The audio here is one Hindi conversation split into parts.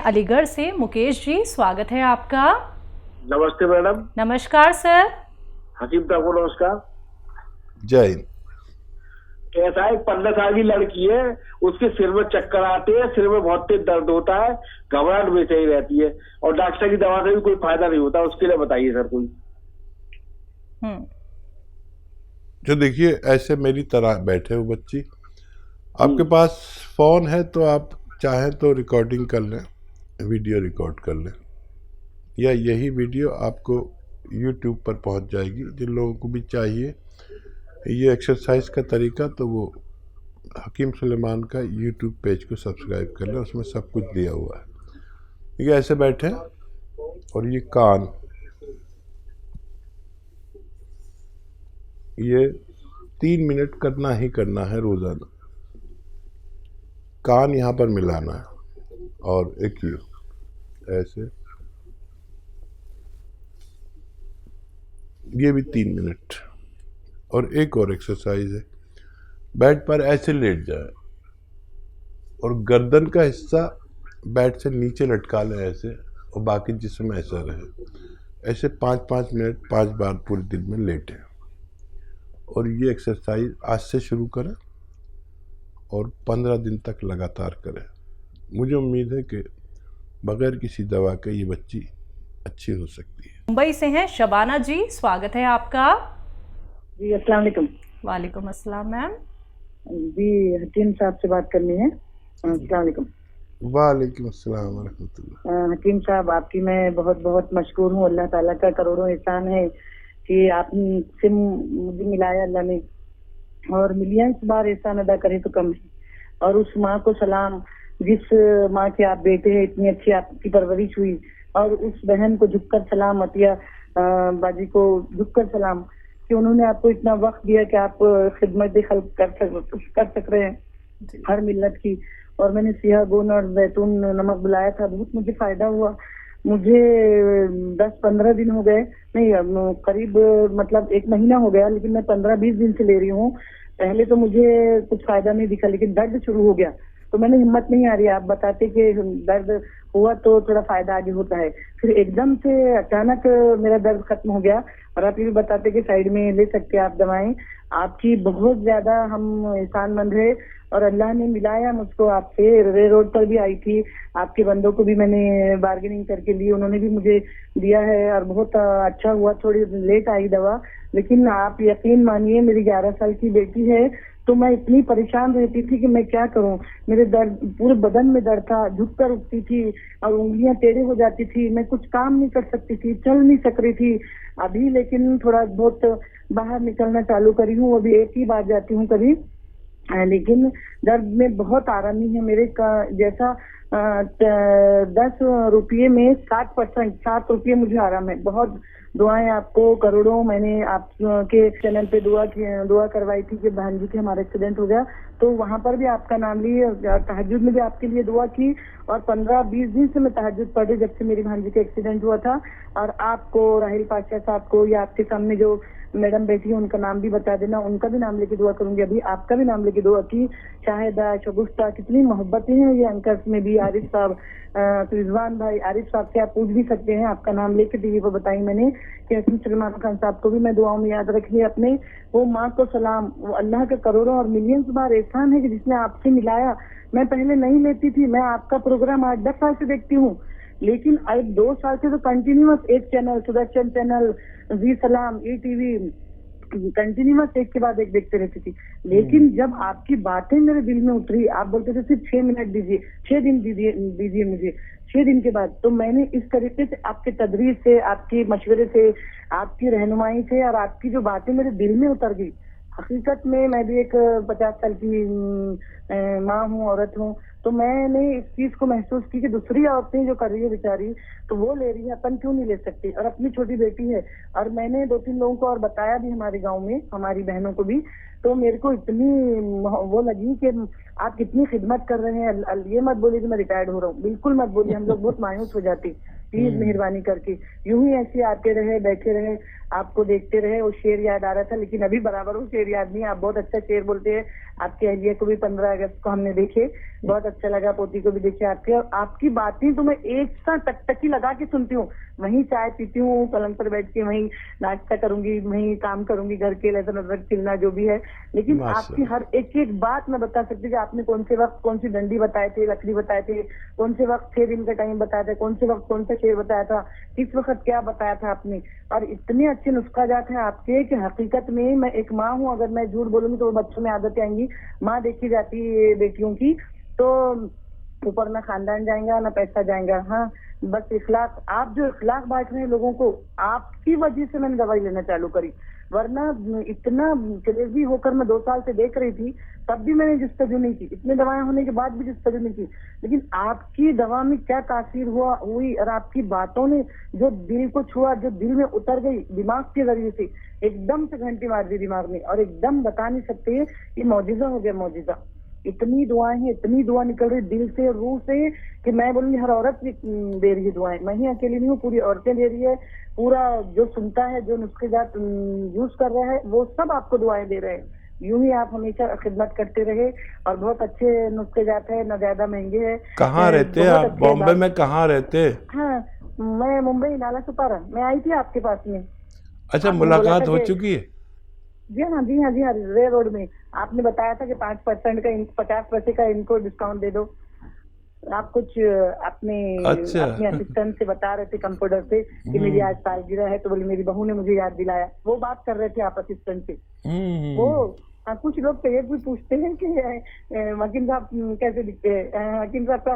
अलीगढ़ से मुकेश जी, स्वागत है आपका। नमस्ते मैडम। नमस्कार सर। हकीम साहब को नमस्कार। जय हिंद। कैसा है, 15 साल की लड़की है, उसके सिर में चक्कर आते हैं, सिर में बहुत तेज दर्द होता है, घबराहट बेचैनी रहती है और डॉक्टर की दवा से भी कोई फायदा नहीं होता। उसके लिए बताइए सर कोई। जो देखिए, ऐसे मेरी तरह बैठे हो बच्ची, आपके पास फोन है तो आप चाहें तो रिकॉर्डिंग कर लें, वीडियो रिकॉर्ड कर लें, या यही वीडियो आपको YouTube पर पहुंच जाएगी। जिन लोगों को भी चाहिए ये एक्सरसाइज का तरीका, तो वो हकीम सुलेमान का YouTube पेज को सब्सक्राइब कर लें, उसमें सब कुछ दिया हुआ है। ये ऐसे बैठे और ये कान, ये 3 मिनट करना ही करना है रोजाना। कान यहाँ पर मिलाना है और एक ही ऐसे, ये भी 3 मिनट। और एक और एक्सरसाइज है, बेड पर ऐसे लेट जाए और गर्दन का हिस्सा बेड से नीचे लटका लें ऐसे, और बाकी जिस्म ऐसा रहे। ऐसे 5-5 मिनट 5 बार पूरे दिन में लेटें। और ये एक्सरसाइज आज से शुरू करें और 15 दिन तक लगातार करें। मुझे उम्मीद है कि बगैर किसी दवा के ये बच्ची अच्छी हो सकती है। मुंबई से हैं शबाना जी, स्वागत है आपका। जी अस्सलाम वालेकुम। वालेकुम अस्सलाम मैम। जी हकीम साहब से बात करनी है। अस्सलाम वालेकुम। वालेकुम अस्सलाम व रहमतुल्लाह। हकीम साहब, आपकी मैं बहुत बहुत मशकूर हूँ। अल्लाह ताला का करोड़ों एहसान है कि आपसे मुझे मिलाया अल्लाह ने, और मिलिया इस बार एहसान अदा करे तो कम है। और उस माँ को सलाम जिस माँ के आप बेटे हैं, इतनी अच्छी आपकी परवरिश हुई, और उस बहन को झुककर सलाम, अतिया बाजी को झुककर सलाम कि उन्होंने आपको इतना वक्त दिया कि आप खिदमत खल्क कर सक रहे हैं हर मिल्लत की। और मैंने सिया गोन और जैतून नमक बुलाया था, बहुत मुझे फायदा हुआ। मुझे 10-15 दिन हो गए, नहीं करीब मतलब 1 महीना हो गया, लेकिन मैं 15-20 दिन से ले रही हूँ। पहले तो मुझे कुछ फायदा नहीं दिखा, लेकिन दर्द शुरू हो गया तो मैंने हिम्मत नहीं आ रही। आप बताते कि दर्द हुआ तो थोड़ा फायदा आगे होता है, फिर एकदम से अचानक मेरा दर्द खत्म हो गया। और आप ये भी बताते कि साइड में ले सकते हैं आप दवाएं। आपकी बहुत ज्यादा हम एहसानमंद है, और अल्लाह ने मिलाया मुझको आपसे। रे रोड पर भी आई थी, आपके बंदों को भी मैंने बार्गेनिंग करके ली, उन्होंने भी मुझे दिया है और बहुत अच्छा हुआ। थोड़ी लेट आई दवा, लेकिन आप यकीन मानिए मेरी 11 साल की बेटी है, तो मैं इतनी परेशान रहती थी कि मैं क्या करूं। मेरे दर्द, पूरे बदन में दर्द था, झुककर उठती थी और उंगलियां टेढ़े हो जाती थी, मैं कुछ काम नहीं कर सकती थी, चल नहीं सक रही थी। अभी लेकिन थोड़ा बहुत बाहर निकलना चालू करी हूँ, अभी 1 ही बार जाती हूँ कभी, लेकिन दर्द में बहुत आरामी है मेरे का। जैसा 10 रुपये में 60%, 7 रुपये मुझे आराम है। बहुत दुआएं आपको करोड़ों। मैंने आपके चैनल पे दुआ करवाई थी कि बहन जी के हमारा एक्सीडेंट हो गया, तो वहां पर भी आपका नाम लिए, तहज्जुद में भी आपके लिए दुआ की, और 15-20 दिन से मैं तहज्जुद पढ़ रही जब से मेरी बहन जी का एक्सीडेंट हुआ था। और आपको, राहिल पाशा साहब को, या आपके सामने जो मैडम बैठी है उनका नाम भी बता देना, उनका भी नाम लेके दुआ करूंगी। अभी आपका भी नाम लेके दुआ की। शाहिदा, शगुफ्ता, कितनी मोहब्बतें हैं ये अंकर्स में भी। आरिफ साहब, रिजवान भाई, आरिफ साहब से आप पूछ भी सकते हैं, आपका नाम लेके टीवी पर बताई मैंने कि हकीम सलमान खान साहब को भी मैं दुआओं में याद रखिए अपने। वो माँ को सलाम, वो अल्लाह का करोड़ों और मिलियंस बार एहसान है कि जिसने आपसे मिलाया। मैं पहले नहीं लेती थी, मैं आपका प्रोग्राम 8-10 साल से देखती हूँ, लेकिन 2 साल से तो कंटिन्यूअस एक चैनल, सुदर्शन चैनल, जी सलाम, ईटीवी, कंटिन्यूअस एक के बाद एक देखते रहती थी। लेकिन जब आपकी बातें मेरे दिल में उतरी, आप बोलते थे सिर्फ 6 मिनट दीजिए, 6 दिन दीजिए मुझे, 6 दिन के बाद, तो मैंने इस तरीके से आपके तदरीस से, आपके मशवरे से, आपकी रहनुमाई से, और आपकी जो बातें मेरे दिल में उतर गई। हकीकत में मैं भी एक 50 साल की माँ हूँ, औरत हूँ, तो मैंने इस चीज को महसूस की कि दूसरी औरतें जो कर रही है बेचारी, तो वो ले रही है, अपन क्यों नहीं ले सकते। और अपनी छोटी बेटी है, और मैंने 2-3 लोगों को और बताया भी हमारे गांव में, हमारी बहनों को भी, तो मेरे को इतनी वो लगी कि आप कितनी खिदमत कर रहे हैं। ये मत बोलिए कि मैं रिटायर्ड हो रहा हूँ, बिल्कुल मत बोलिए, हम लोग बहुत मायूस हो जाती। प्लीज मेहरबानी करके यूं ही ऐसे आते रहे, बैठे रहे, आपको देखते रहे। वो शेर याद आ रहा था, लेकिन अभी बराबर वो शेर याद नहीं। आप बहुत अच्छा शेर बोलते हैं। आपके अहलिया को भी 15 अगस्त को हमने देखे, बहुत अच्छा लगा। पोती को भी देखे आपके, और आपकी बातें तो मैं एक साथ टकटकी लगा के सुनती हूँ। वहीं चाय पीती हूँ, पलंग पर बैठ के वहीं नाश्ता करूंगी, वहीं काम करूंगी, घर के लहसुन अदरक छिलना जो भी है। लेकिन आपकी हर एक एक बात मैं बता सकती हूँ कि आपने कौन से वक्त कौन सी डंडी बताए थे, लकड़ी बताए थे, कौन से वक्त 6 दिन का टाइम बताया था, कौन से वक्त कौन सा शेर बताया था, किस वक्त क्या बताया था आपने। और इतने अच्छे नुस्खा जात है आपके कि हकीकत में मैं एक माँ हूँ, अगर मैं झूठ बोलूंगी तो बच्चों में आदतें आएंगी। माँ देखी जाती है बेटियों की, तो ऊपर ना खानदान जाएगा ना पैसा जाएगा। हाँ, बस इखलाक, आप जो इखलाक बांट रहे हैं लोगों को, आपकी वजह से मैंने दवाई लेना चालू करी। वरना इतना क्रेजी होकर मैं 2 साल से देख रही थी, तब भी मैंने जस्तजू नहीं की। इतने दवाएं होने के बाद भी जस्तजू नहीं की। लेकिन आपकी दवा में क्या तासीर हुई, और आपकी बातों ने जो दिल को छुआ, जो दिल में उतर गई दिमाग के जरिए से, एकदम से घंटी मार दी दिमाग में, और एकदम बता नहीं सकते ये मौजिजा हो गया, मौजिजा। इतनी दुआएं हैं, इतनी दुआ निकल रही दिल से, रूह से, कि मैं बोलूंगी हर औरत दे रही है दुआएं। मैं ही अकेली नहीं हूँ, पूरी औरतें दे रही है। पूरा जो सुनता है, जो नुस्खे जात यूज कर रहा है, वो सब आपको दुआएं दे रहे हैं। यूं ही आप हमेशा खिदमत करते रहे, और बहुत अच्छे नुस्खे जाते हैं, न ज्यादा महंगे हैं। कहाँ रहते हैं आप? बॉम्बे में कहाँ रहते? हाँ, मैं मुंबई नाला सुपारा। मैं आई थी आपके पास में। अच्छा, मुलाकात हो चुकी है? जी हाँ, जी हाँ, जी हाँ, रे रोड में। आपने बताया था कि 5% का 50% का इनको डिस्काउंट दे दो। आप कुछ अपने अच्छा। अपने असिस्टेंट से बता रहे थे, कंप्यूटर से, कि मेरी आज सालगिरह है, तो बोले मेरी बहू ने मुझे याद दिलाया। वो बात कर रहे थे आप असिस्टेंट से। वो कुछ लोग तो ये भी पूछते हैं कि हकीम साहब कैसे दिखते हैं। हकीम साहब का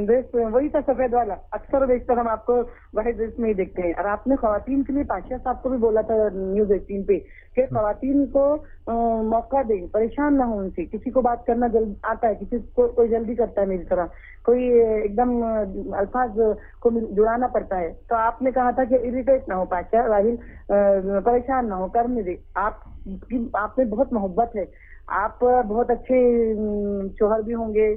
ड्रेस वही था, सफेद वाला। अक्सर बेशतर हम आपको वही ड्रेस में ही देखते हैं। और आपने खवातीन के लिए पाशाह साहब को भी बोला था न्यूज 18 पे कि खवातीन को मौका दें, परेशान ना हो उनसे। किसी को बात करना जल्द आता है, किसी को कोई जल्दी करता है मेरी तरह, कोई एकदम अल्फाज को जुड़ाना पड़ता है। तो आपने कहा था कि इरिटेट ना हो पाशाह राहिल, परेशान ना हो, करने दे। आप में बहुत मोहब्बत है। आप बहुत अच्छे शोहर भी होंगे,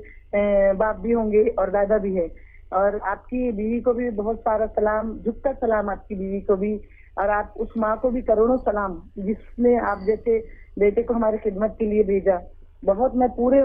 बाप भी होंगे, और दादा भी है। और आपकी बीवी को भी बहुत सारा सलाम, झुककर सलाम आपकी बीवी को भी। और आप उस माँ को भी करोड़ों सलाम, जिसने आप जैसे बेटे को हमारे खिदमत के लिए भेजा। बहुत मैं पूरे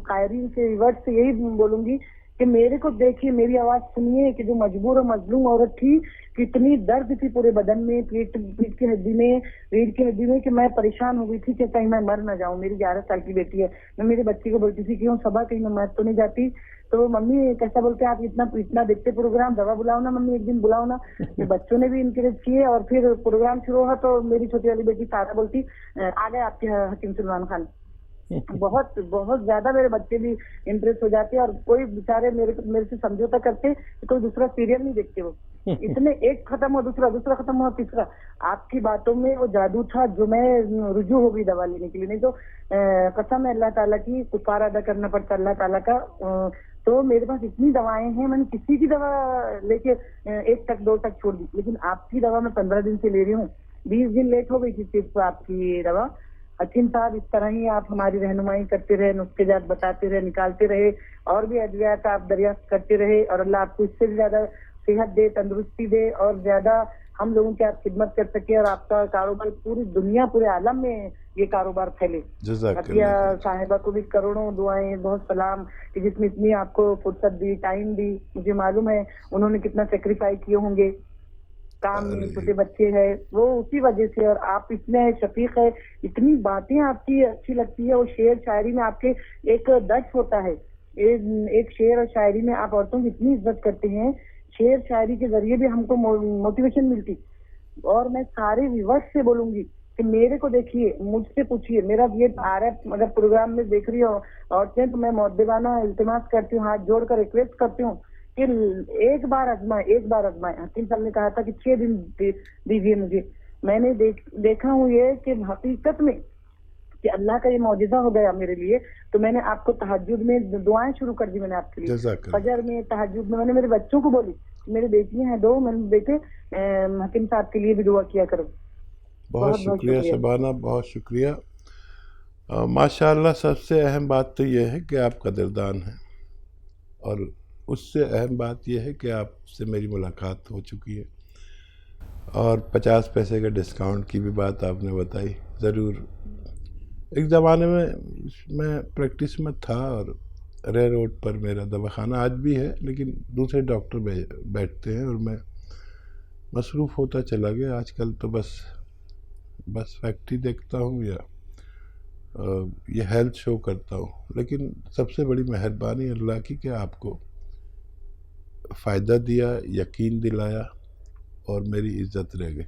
कायरीन से वर्ड से यही बोलूंगी कि मेरे को देखिए, मेरी आवाज सुनिए, कि जो मजबूर और मजलूम औरत थी, कितनी दर्द थी पूरे बदन में, पीठ की हड्डी में, रीढ़ की हड्डी में, कि मैं परेशान हो गई थी कि कहीं मैं मर ना जाऊं। मेरी 11 साल की बेटी है। मैं मेरे बच्चे को बोलती थी कि सबा कहीं मैं मर तो नहीं जाती। तो मम्मी कैसा बोलते आप, इतना देखते प्रोग्राम, दवा बुलाओ ना मम्मी, एक दिन बुलाओ ना। तो बच्चों ने भी इनकरेज किए, और फिर प्रोग्राम शुरू हुआ तो मेरी छोटी वाली बेटी सारा बोलती, आ गए आपके हकीम सलमान खान। बहुत बहुत ज्यादा मेरे बच्चे भी इम्प्रेस हो जाते हैं। और कोई बेचारे मेरे से समझौता करते कि कोई दूसरा सीरियल नहीं देखते वो। इतने एक खत्म हो, दूसरा खत्म हो, तीसरा। आपकी बातों में वो जादू था जो मैं रुजू हो गई दवा लेने के लिए। नहीं तो कसम है अल्लाह ताला की, कुफारा अदा करना पड़ता अल्लाह ताला का। तो मेरे पास इतनी दवाएं हैं, मैंने किसी की दवा लेके 1 तक 2 तक छोड़ दी, लेकिन आपकी दवा मैं 15 दिन से ले रही हूँ। 20 दिन लेट हो गई थी सिर्फ आपकी दवा। हकीम साहब, इस तरह ही आप हमारी रहनुमाई करते रहे, नुस्खे जात बताते रहे, निकालते रहे, और भी अद्वियात आप दरियाफ्त करते रहे। और अल्लाह आपको इससे भी ज्यादा सेहत दे, तंदुरुस्ती दे, और ज्यादा हम लोगों की आप खिदमत कर सके, और आपका कारोबार पूरी दुनिया, पूरे आलम में ये कारोबार फैले। अतिया साहिबा को भी करोड़ों दुआएं, बहुत सलाम, कि जिसने इतनी आपको फुर्सत दी, टाइम दी। मुझे मालूम है उन्होंने कितना सेक्रीफाइस किए होंगे, काम में छोटे बच्चे हैं, वो उसी वजह से। और आप इतने शफीक है, इतनी बातें आपकी अच्छी लगती है। वो शेर शायरी में आपके एक दर्ज होता है, एक शेर और शायरी में आप औरतों की इतनी इज्जत करते हैं। शेर शायरी के जरिए भी हमको मोटिवेशन मिलती। और मैं सारे व्यूअर्स से बोलूंगी कि मेरे को देखिए, मुझसे पूछिए, मेरा ये आ रहा है, अगर प्रोग्राम में देख रही हो औरतें, तो मैं मुअद्दिबाना इल्तिमास करती हूँ, हाथ जोड़कर रिक्वेस्ट करती हूँ कि एक बार आजमाए। हकीम साहब ने कहा था कि 6 दिन दीजिए मुझे। मैंने देखा हूँ ये कि हकीकत में कि अल्लाह का ये मौजिज़ा हो गया मेरे लिए। तो मैंने आपको तहज्जुद में दुआएं शुरू कर दी मैंने आपके लिए, फजर में, तहज्जुद में। मैंने मेरे बच्चों को बोली, मेरी बेटियां हैं 2, मैंने बेटे हकीम साहब के लिए भी दुआ किया करो। बहुत शुक्रिया शबाना, बहुत शुक्रिया। माशाअल्लाह, सबसे अहम बात तो ये है कि आप कदरदान हैं, और उससे अहम बात यह है कि आपसे मेरी मुलाकात हो चुकी है। और 50 पैसे का डिस्काउंट की भी बात आपने बताई। ज़रूर, एक ज़माने में मैं प्रैक्टिस में था और रे रोड पर मेरा दवाखाना आज भी है, लेकिन दूसरे डॉक्टर बैठते हैं और मैं मसरूफ़ होता चला गया। आजकल तो बस फैक्ट्री देखता हूँ या ये हेल्थ शो करता हूँ। लेकिन सबसे बड़ी मेहरबानी अल्लाह की कि आपको फ़ायदा दिया, यकीन दिलाया और मेरी इज़्ज़त रह गई।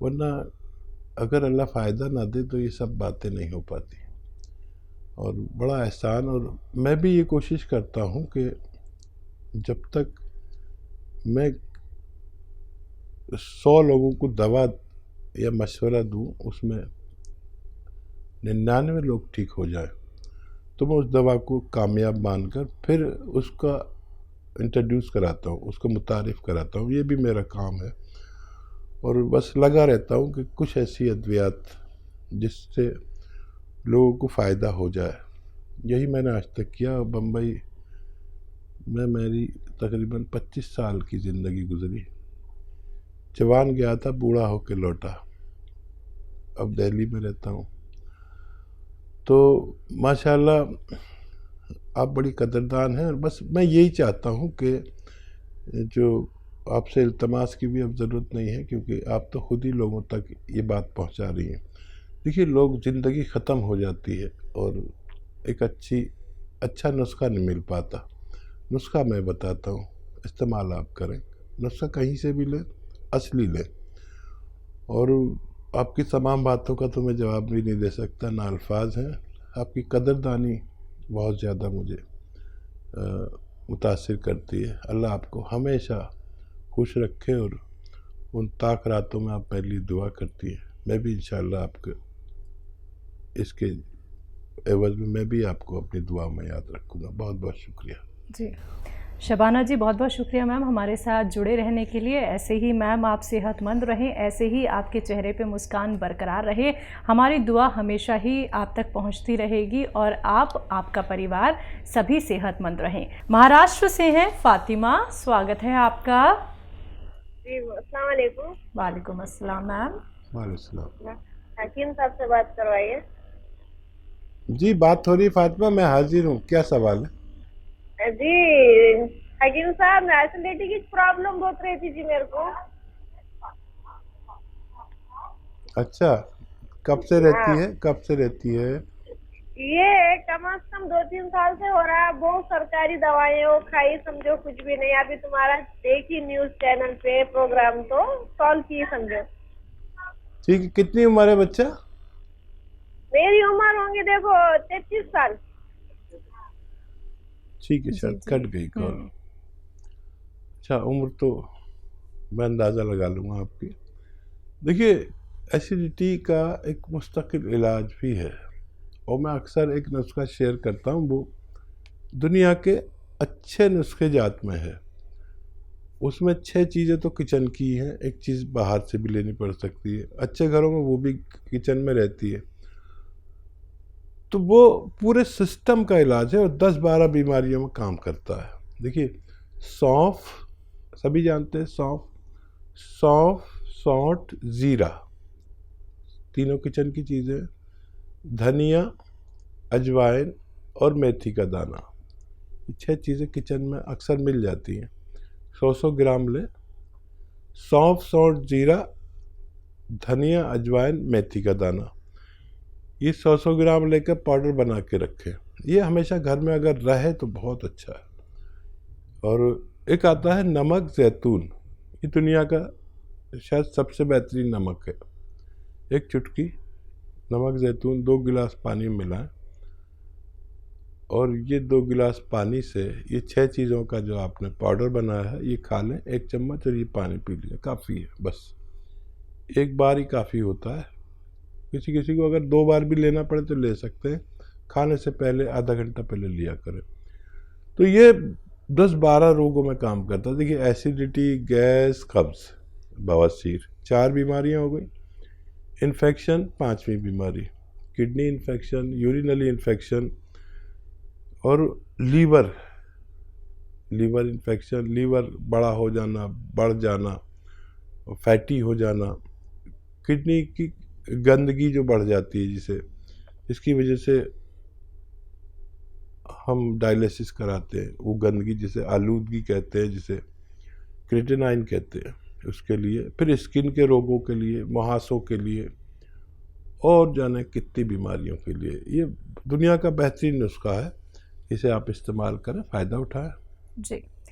वरना अगर अल्लाह फ़ायदा ना दे तो ये सब बातें नहीं हो पाती। और बड़ा एहसान, और मैं भी ये कोशिश करता हूँ कि जब तक मैं 100 लोगों को दवा या मशवरा दूँ, उसमें 99 लोग ठीक हो जाए तो मैं उस दवा को कामयाब मानकर फिर उसका इंट्रोड्यूस कराता हूँ, उसको मुतारिफ़ कराता हूँ। ये भी मेरा काम है और बस लगा रहता हूँ कि कुछ ऐसी अद्वियात जिससे लोगों को फ़ायदा हो जाए। यही मैंने आज तक किया। बम्बई में मेरी तकरीबन 25 साल की ज़िंदगी गुजरी। जवान गया था, बूढ़ा होकर लौटा। अब दिल्ली में रहता हूँ। तो माशाल्लाह आप बड़ी कदरदान हैं और बस मैं यही चाहता हूँ कि जो आपसे इल्तमास की भी अब ज़रूरत नहीं है, क्योंकि आप तो खुद ही लोगों तक ये बात पहुँचा रही हैं। देखिए, लोग ज़िंदगी ख़त्म हो जाती है और एक अच्छा नुस्खा नहीं मिल पाता। नुस्खा मैं बताता हूँ, इस्तेमाल आप करें। नुस्खा कहीं से भी लें, असली लें। और आपकी तमाम बातों का तो मैं जवाब भी नहीं दे सकता, ना अल्फाज हैं। आपकी कदरदानी बहुत ज़्यादा मुझे मुतासिर करती है। अल्लाह आपको हमेशा खुश रखे और उन ताक रातों में आप मेरे लिए दुआ करती हैं। मैं भी इंशाअल्लाह आपके इसके एवज़ में मैं भी आपको अपनी दुआ में याद रखूँगा। बहुत बहुत शुक्रिया जी। शबाना जी, बहुत बहुत शुक्रिया मैम हमारे साथ जुड़े रहने के लिए। ऐसे ही मैम आप सेहतमंद रहें, ऐसे ही आपके चेहरे पे मुस्कान बरकरार रहे। हमारी दुआ हमेशा ही आप तक पहुंचती रहेगी और आपका परिवार सभी सेहतमंद रहें। महाराष्ट्र से हैं फातिमा, स्वागत है आपका। जी, अस्सलाम वालेकुम। वालेकुम अस्सलाम मैम। वालेकुम। हकीम साहब से बात करवाइए। जी, बात हो रही फातिमा, मैं हाजिर हूँ। क्या सवाल है? जी हकीम साहब, एसिडिटी की प्रॉब्लम बहुत रहती थी मेरे को। अच्छा, कब से रहती है? कब से रहती है? ये कम से कम 2-3 साल से हो रहा है। बहुत सरकारी दवाएं वो खाई, समझो कुछ भी नहीं। अभी तुम्हारा देखी न्यूज चैनल पे प्रोग्राम तो सॉल्व की, समझो। ठीक है, कितनी उम्र है बच्चा? मेरी उम्र होंगी देखो 33 साल। ठीक है, शायद कट गई कॉल। अच्छा, उम्र तो मैं अंदाज़ा लगा लूँगा आपकी। देखिए, एसिडिटी का एक मुस्तकिल इलाज भी है और मैं अक्सर एक नुस्खा शेयर करता हूँ। वो दुनिया के अच्छे नुस्खे जात में है। उसमें 6 चीज़ें तो किचन की हैं, एक चीज़ बाहर से भी लेनी पड़ सकती है। अच्छे घरों में वो भी किचन में रहती है। तो वो पूरे सिस्टम का इलाज है और 10-12 बीमारियों में काम करता है। देखिए, सौंफ सभी जानते हैं, सौंफ, सौंठ, ज़ीरा, तीनों किचन की चीज़ें। धनिया, अजवाइन और मेथी का दाना, ये 6 चीज़ें किचन में अक्सर मिल जाती हैं। 100 ग्राम लें। सौंफ, सौंठ, ज़ीरा, धनिया, अजवाइन, मेथी का दाना, ये 100 ग्राम लेकर पाउडर बना के रखें। ये हमेशा घर में अगर रहे तो बहुत अच्छा है। और एक आता है नमक ज़ैतून, ये दुनिया का शायद सबसे बेहतरीन नमक है। एक चुटकी नमक ज़ैतून 2 गिलास पानी में मिलाएं और ये 2 गिलास पानी से ये 6 चीज़ों का जो आपने पाउडर बनाया है ये खा लें, 1 चम्मच, और ये पानी पी लीजिए। काफ़ी है, बस एक बार ही काफ़ी होता है। किसी किसी को अगर 2 बार भी लेना पड़े तो ले सकते हैं। खाने से पहले आधा घंटा पहले लिया करें। तो ये 10-12 रोगों में काम करता है। देखिए, एसिडिटी, गैस, कब्ज़, बवासीर, 4 बीमारियां हो गई। इन्फेक्शन 5वीं बीमारी, किडनी इन्फेक्शन, यूरिनरी इन्फेक्शन और लीवर इन्फेक्शन, लीवर बड़ा हो जाना, बढ़ जाना फैटी हो जाना, किडनी की गंदगी जो बढ़ जाती है इसकी वजह से हम डायलिसिस कराते हैं। वो गंदगी जिसे आलूदगी कहते हैं, जिसे क्रिएटिनाइन कहते हैं, उसके लिए, फिर स्किन के रोगों के लिए, मुहासों के लिए, और जाने कितनी बीमारियों के लिए। ये दुनिया का बेहतरीन नुस्खा है, इसे आप इस्तेमाल करें, फ़ायदा उठाएं। जी।